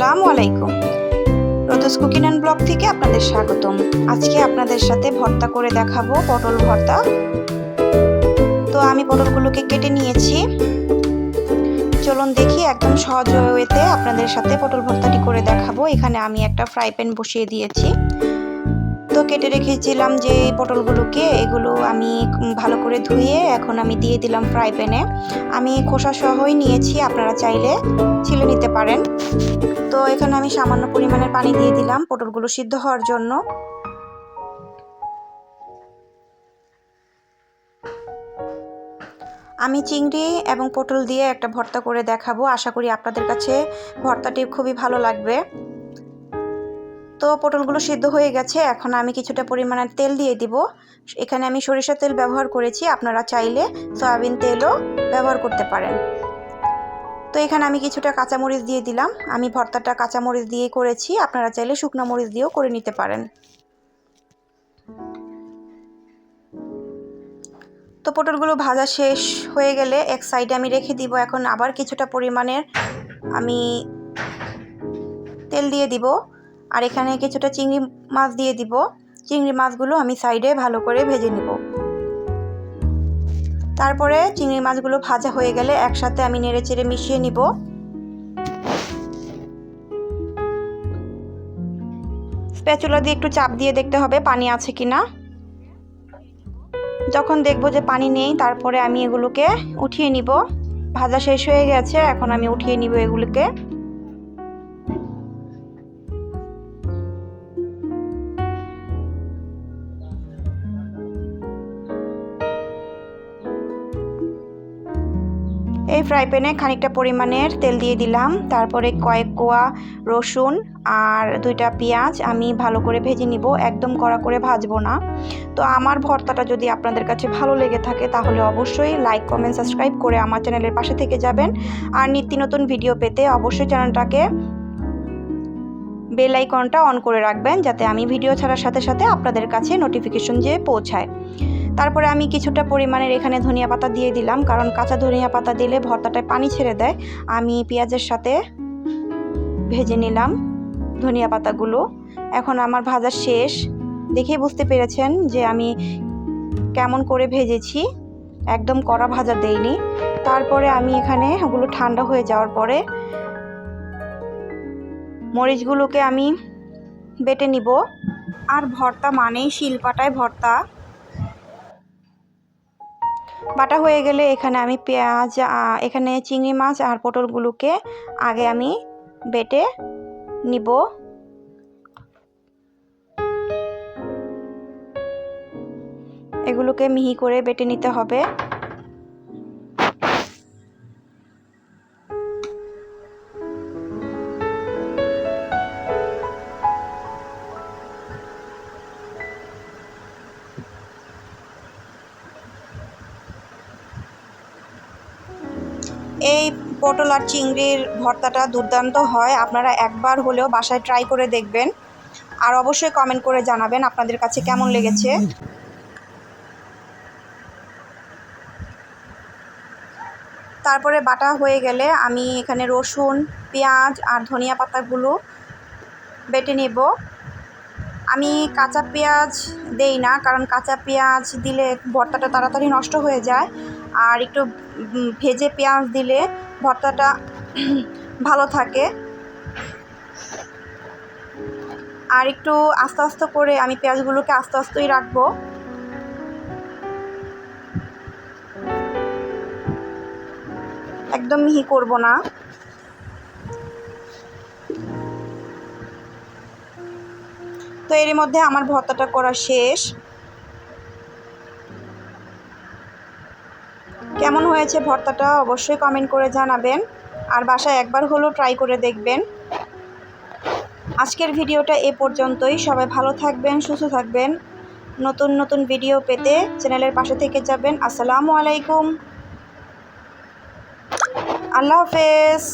আসসালামু আলাইকুম। রোদস cooking and blog থেকে আপনাদের স্বাগতম। আজকে আপনাদের সাথে ভর্তা করে দেখাবো, পটল ভর্তা। তো আমি পটলগুলোকে কেটে নিয়েছি। চলুন দেখি একদম সহজ ওয়েতে আপনাদের সাথে পটল ভর্তাটি করে দেখাবো। এখানে আমি একটা ফ্রাই প্যান বসিয়ে দিয়েছি। তো কেটে রেখেছিলাম যে পটলগুলোকে, এগুলো আমি ভালো করে ধুয়ে এখন আমি দিয়ে দিলাম ফ্রাই প্যানে। আমি খোসা সহই নিয়েছি, আপনারা চাইলে ছিলে নিতে পারেন। তো এখানে আমি সামান্য পরিমাণের পানি দিয়ে দিলাম পটলগুলো সিদ্ধ হওয়ার জন্য। আমি চিংড়ি এবং পটল দিয়ে একটা ভর্তা করে দেখাবো। আশা করি আপনাদের কাছে ভর্তাটি খুবই ভালো লাগবে। তো পটলগুলো সিদ্ধ হয়ে গেছে, এখন আমি কিছুটা পরিমাণের তেল দিয়ে দিব। এখানে আমি সরিষার তেল ব্যবহার করেছি, আপনারা চাইলে সয়াবিন তেলও ব্যবহার করতে পারেন। তো এখানে আমি কিছুটা কাঁচামরিচ দিয়ে দিলাম। আমি ভর্তাটা কাঁচামরিচ দিয়ে করেছি, আপনারা চাইলে শুকনো মরিচ দিয়েও করে নিতে পারেন। তো পটলগুলো ভাজা শেষ হয়ে গেলে এক সাইডে আমি রেখে দিব। এখন আবার কিছুটা পরিমাণের আমি তেল দিয়ে দিব, আর এখানে কিছুটা চিংড়ি মাছ দিয়ে দিব। চিংড়ি মাছগুলো আমি সাইডে ভালো করে ভেজে নেব। তারপরে চিংড়ি মাছগুলো ভাজা হয়ে গেলে একসাথে আমি নেড়েচেড়ে মিশিয়ে নিব। স্প্যাচুলা দিয়ে একটু চাপ দিয়ে দেখতে হবে পানি আছে কিনা। যখন দেখব যে পানি নেই, তারপরে আমি এগুলোকে উঠিয়ে নিব। ভাজা শেষ হয়ে গেছে, এখন আমি উঠিয়ে নিব এগুলোকে। এই ফ্রাই প্যানে খানিকটা পরিমাণের তেল দিয়ে দিলাম। তারপরে কয়েক কোয়া রসুন আর 2টা পেঁয়াজ আমি ভালো করে ভেজে নিব, একদম কড়া করে ভাজবো না। তো আমার ভর্তাটা যদি আপনাদের কাছে ভালো লেগে থাকে তাহলে অবশ্যই লাইক, কমেন্ট, সাবস্ক্রাইব করে আমার চ্যানেলের পাশে থেকে যাবেন। আর নিত্য নতুন ভিডিও পেতে অবশ্যই চ্যানেলটাকে বেল আইকনটা অন করে রাখবেন, যাতে আমি ভিডিও ছাড়ার সাথে সাথে আপনাদের কাছে নোটিফিকেশন যেয়ে পৌঁছায়। তারপরে আমি কিছুটা পরিমাণের এখানে ধনিয়া পাতা দিয়ে দিলাম, কারণ কাঁচা ধনিয়া পাতা দিলে ভর্তাটায় পানি ছেড়ে দেয়। আমি পেঁয়াজের সাথে ভেজে নিলাম ধনিয়া পাতাগুলো। এখন আমার ভাজা শেষ, দেখেই বুঝতে পেরেছেন যে আমি কেমন করে ভেজেছি, একদম কড়া ভাজা দেইনি। তারপরে আমি এখানে ওগুলো ঠান্ডা হয়ে যাওয়ার পরে মরিচগুলোকে আমি বেটে নিব। আর ভর্তা মানেই শিলপাটায় ভর্তা। বাটা হয়ে গেলে এখানে আমি পেঁয়াজ, এখানে চিংড়ি মাছ আর পটলগুলোকে আগে আমি বেটে নিব। এগুলোকে মিহি করে বেটে নিতে হবে। এই পটল আর চিংড়ির ভর্তাটা দুর্দান্ত হয়, আপনারা একবার হলেও বাসায় ট্রাই করে দেখবেন। আর অবশ্যই কমেন্ট করে জানাবেন আপনাদের কাছে কেমন লেগেছে। তারপরে বাটা হয়ে গেলে আমি এখানে রসুন, পেঁয়াজ আর ধনিয়া পাতাগুলো বেটে নেব। আমি কাঁচা পেঁয়াজ দেই না, কারণ কাঁচা পেঁয়াজ দিলে ভর্তাটা তাড়াতাড়ি নষ্ট হয়ে যায়। আর একটু ভেজে পেঁয়াজ দিলে ভর্তাটা ভালো থাকে। আর একটু আস্তে আস্তে করে আমি পেঁয়াজগুলোকে আস্তে আস্তেই রাখবো, একদম মিহি করব না। তো এর মধ্যে আমার ভর্তাটা করা শেষ। কেমন হয়েছে ভর্তাটা অবশ্যই কমেন্ট করে জানাবেন, আর বাসায় একবার হলেও ট্রাই করে দেখবেন। আজকের ভিডিওটা এ পর্যন্তই। সবাই ভালো থাকবেন, সুস্থ থাকবেন। নতুন নতুন ভিডিও পেতে চ্যানেলের পাশে থেকে যাবেন। আসসালামু আলাইকুম, আল্লাহ হাফেজ।